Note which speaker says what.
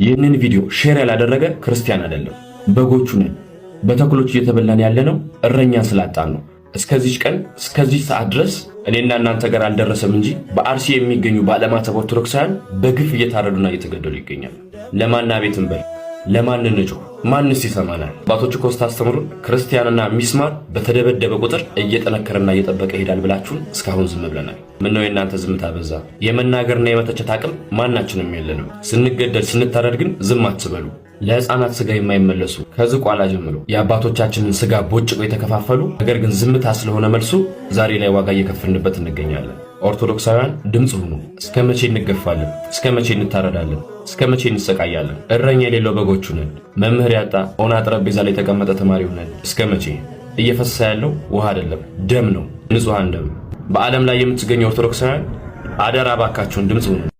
Speaker 1: ይህንን ቪዲዮ ሼር ያላደረገ ክርስቲያን አይደለም። በጎቹ ነን። በተኩሎች እየተበላን ያለነው እረኛ ስላጣን ነው። እስከዚህ ቀን እስከዚህ ሰዓት ድረስ እኔና እናንተ ጋር አልደረሰም እንጂ በአርሲ የሚገኙ ባለማተብ ኦርቶዶክሳውያን በግፍ እየታረዱና እየተገደሉ ይገኛሉ። ለማና ቤትን በል ለማን እንጮህ? ማንስ ይሰማናል? አባቶች እኮ ስታስተምሩን ክርስቲያንና ሚስማር በተደበደበ ቁጥር እየጠነከረና እየጠበቀ ይሄዳል ብላችሁን እስካሁን ዝም ብለናል። ምነው የእናንተ ዝምታ በዛ? የመናገርና የመተቸት አቅም ማናችንም የለንም። ስንገደል ስንታረድ ግን ዝም አትበሉ። ለሕፃናት ስጋ የማይመለሱ ከዝቋላ ጀምሮ የአባቶቻችንን ስጋ ቦጭቆ የተከፋፈሉ ነገር ግን ዝምታ ስለሆነ መልሱ ዛሬ ላይ ዋጋ እየከፈልንበት እንገኛለን። ኦርቶዶክሳውያን ድምፅ ሁኑ። እስከ መቼ እንገፋለን? እስከ መቼ እንታረዳለን? እስከ መቼ እንሰቃያለን? እረኛ የሌለው በጎቹ ነን። መምህር ያጣ ኦና ጠረጴዛ ላይ የተቀመጠ ተማሪ ሆነን እስከ መቼ? እየፈሰሰ ያለው ውሃ አይደለም ደም ነው፣ ንጹሃን ደም። በዓለም ላይ የምትገኙ ኦርቶዶክሳውያን አደራ ባካችሁን ድምፅ ሁኑ።